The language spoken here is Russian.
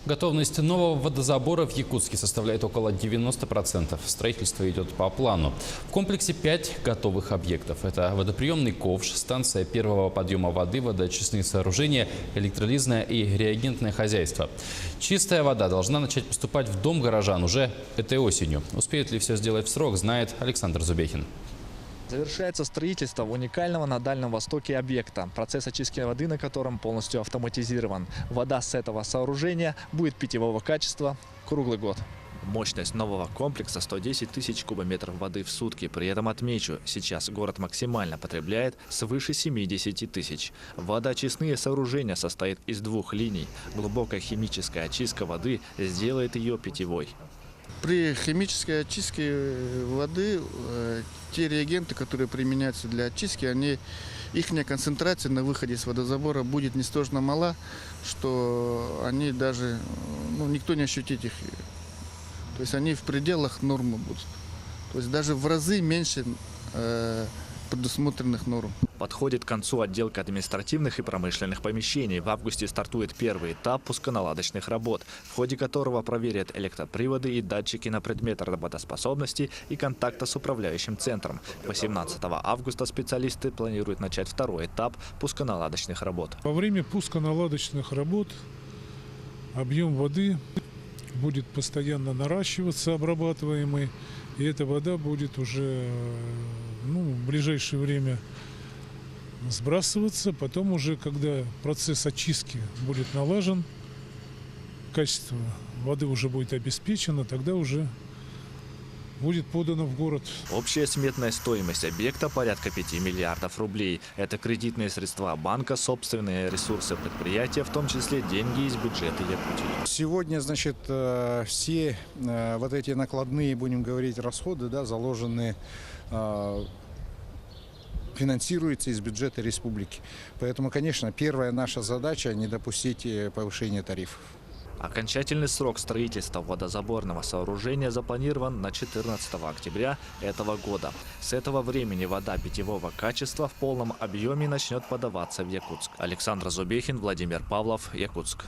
Готовность нового водозабора в Якутске составляет около 90%. Строительство идет по плану. В комплексе 5 готовых объектов. Это водоприемный ковш, станция первого подъема воды, водоочистные сооружения, электролизное и реагентное хозяйство. Чистая вода должна начать поступать в дом горожан уже этой осенью. Успеют ли все сделать в срок, знает Александр Зубехин. Завершается строительство уникального на Дальнем Востоке объекта, процесс очистки воды на котором полностью автоматизирован. Вода с этого сооружения будет питьевого качества круглый год. Мощность нового комплекса 110 тысяч кубометров воды в сутки. При этом отмечу, сейчас город максимально потребляет свыше 70 тысяч. Водоочистные сооружения состоят из 2 линий. Глубокая химическая очистка воды сделает ее питьевой. При химической очистке воды те реагенты, которые применяются для очистки, их концентрация на выходе с водозабора будет ничтожно мала, что они даже, никто не ощутит их. То есть они в пределах нормы будут. То есть даже в разы меньше предусмотренных норм. Подходит к концу отделка административных и промышленных помещений. В августе стартует первый этап пусконаладочных работ, в ходе которого проверят электроприводы и датчики на предмет работоспособности и контакта с управляющим центром. 18 августа специалисты планируют начать второй этап пусконаладочных работ. Во время пусконаладочных работ объем воды будет постоянно наращиваться, обрабатываемый, и эта вода будет уже в ближайшее время сбрасываться. Потом уже, когда процесс очистки будет налажен, качество воды уже будет обеспечено, тогда уже будет подано в город. Общая сметная стоимость объекта порядка 5 миллиардов рублей. Это кредитные средства банка, собственные ресурсы предприятия, в том числе деньги из бюджета Якутии. Сегодня, все вот эти накладные, будем говорить, расходы, заложенные, финансируются из бюджета республики. Поэтому, конечно, первая наша задача – не допустить повышения тарифов. Окончательный срок строительства водозаборного сооружения запланирован на 14 октября этого года. С этого времени вода питьевого качества в полном объеме начнет подаваться в Якутск. Александр Зубехин, Владимир Павлов, Якутск.